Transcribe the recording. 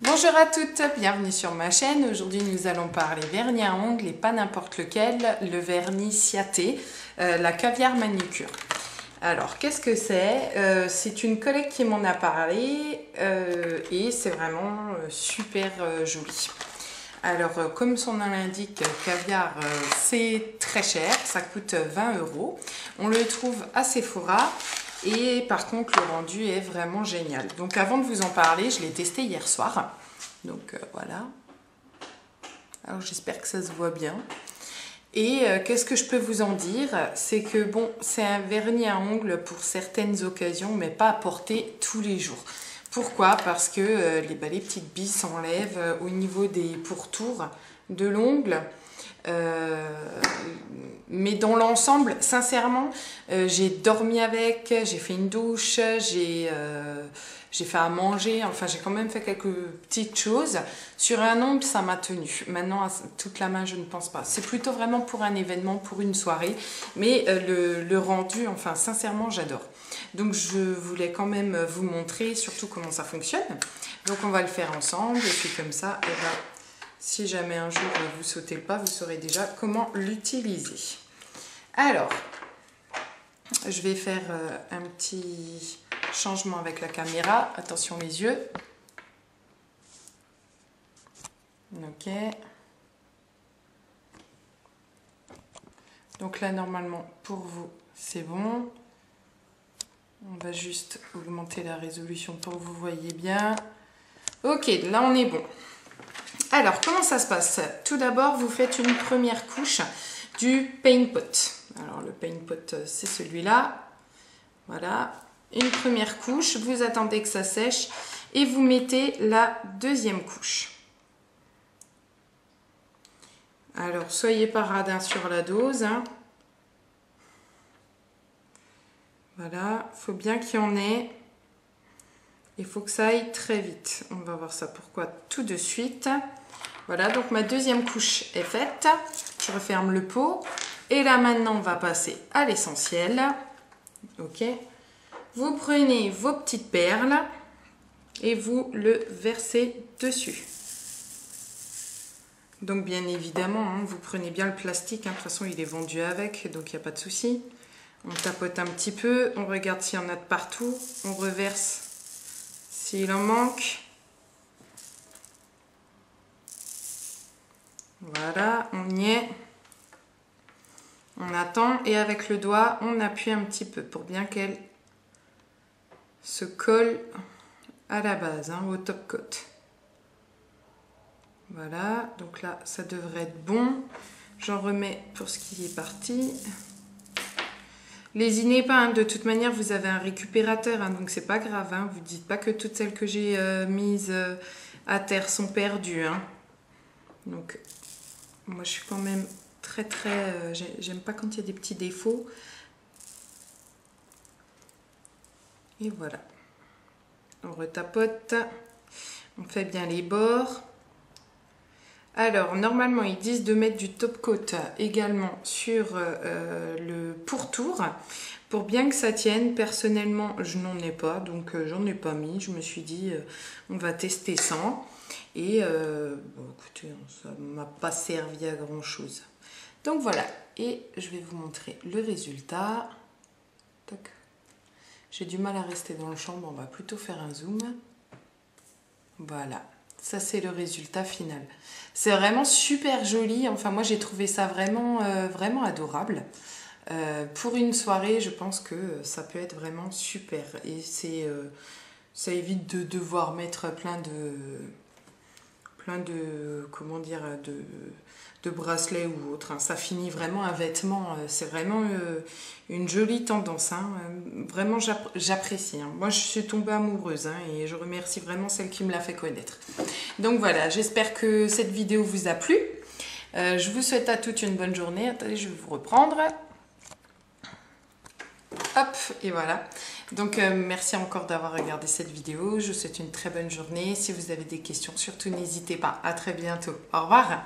Bonjour à toutes, bienvenue sur ma chaîne. Aujourd'hui nous allons parler vernis à ongles et pas n'importe lequel, le vernis Ciaté, la caviar manucure. Alors qu'est-ce que c'est? C'est une collègue qui m'en a parlé et c'est vraiment super joli. Alors comme son nom l'indique, caviar c'est très cher, ça coûte 20 €. On le trouve à Sephora. Et par contre, le rendu est vraiment génial. Donc avant de vous en parler, je l'ai testé hier soir. Donc voilà. Alors j'espère que ça se voit bien. Et qu'est-ce que je peux vous en dire? C'est que bon, c'est un vernis à ongles pour certaines occasions, mais pas à porter tous les jours. Pourquoi? Parce que les petites billes s'enlèvent au niveau des pourtours de l'ongle. Mais dans l'ensemble, sincèrement, j'ai dormi avec, j'ai fait une douche, j'ai fait à manger, enfin j'ai quand même fait quelques petites choses. Sur un ongle, ça m'a tenu. Maintenant, toute la main, je ne pense pas. C'est plutôt vraiment pour un événement, pour une soirée. Mais le rendu, enfin sincèrement, j'adore. Donc je voulais quand même vous montrer surtout comment ça fonctionne. Donc on va le faire ensemble et puis comme ça, et ben, si jamais un jour vous sautez le pas, vous saurez déjà comment l'utiliser. Alors, je vais faire un petit changement avec la caméra. Attention les yeux. Ok. Donc là, normalement, pour vous, c'est bon. On va juste augmenter la résolution pour que vous voyez bien. Ok, là on est bon. Alors, comment ça se passe? Tout d'abord, vous faites une première couche du paint pot. Alors, le paint pot, c'est celui-là. Voilà, une première couche. Vous attendez que ça sèche et vous mettez la deuxième couche. Alors, soyez pas radin sur la dose. Hein. Voilà, il faut bien qu'il y en ait. Il faut que ça aille très vite. On va voir ça pourquoi tout de suite. Voilà, donc ma deuxième couche est faite. Je referme le pot. Et là, maintenant, on va passer à l'essentiel. Ok. Vous prenez vos petites perles et vous le versez dessus. Donc, bien évidemment, hein, vous prenez bien le plastique. Hein, de toute façon, il est vendu avec, donc il n'y a pas de souci. On tapote un petit peu. On regarde s'il y en a de partout. On reverse s'il en manque. Voilà, on y est. On attend et avec le doigt, on appuie un petit peu pour bien qu'elle se colle à la base, hein, au top coat. Voilà, donc là, ça devrait être bon. J'en remets pour ce qui est parti. Lésinez pas, hein, de toute manière, vous avez un récupérateur, hein, donc c'est pas grave. Hein, vous dites pas que toutes celles que j'ai mises à terre sont perdues. Hein. Donc, moi, je suis quand même très j'aime pas quand il y a des petits défauts. Et voilà. On retapote. On fait bien les bords. Alors, normalement, ils disent de mettre du top coat également sur le pourtour pour bien que ça tienne. Personnellement, je n'en ai pas, donc j'en ai pas mis. Je me suis dit, on va tester sans. Et bon, écoutez, ça ne m'a pas servi à grand chose. Donc voilà, et je vais vous montrer le résultat. J'ai du mal à rester dans le champ, on va plutôt faire un zoom. Voilà, ça c'est le résultat final. C'est vraiment super joli, enfin moi j'ai trouvé ça vraiment, vraiment adorable. Pour une soirée, je pense que ça peut être vraiment super. Et ça évite de devoir mettre plein de comment dire, de bracelets ou autre. Hein. Ça finit vraiment un vêtement. C'est vraiment une jolie tendance. Hein. Vraiment, j'apprécie. Hein. Moi, je suis tombée amoureuse hein, et je remercie vraiment celle qui me l'a fait connaître. Donc voilà, j'espère que cette vidéo vous a plu. Je vous souhaite à toutes une bonne journée. Attendez, je vais vous reprendre. Hop, et voilà. Donc, merci encore d'avoir regardé cette vidéo. Je vous souhaite une très bonne journée. Si vous avez des questions, surtout n'hésitez pas. À très bientôt. Au revoir.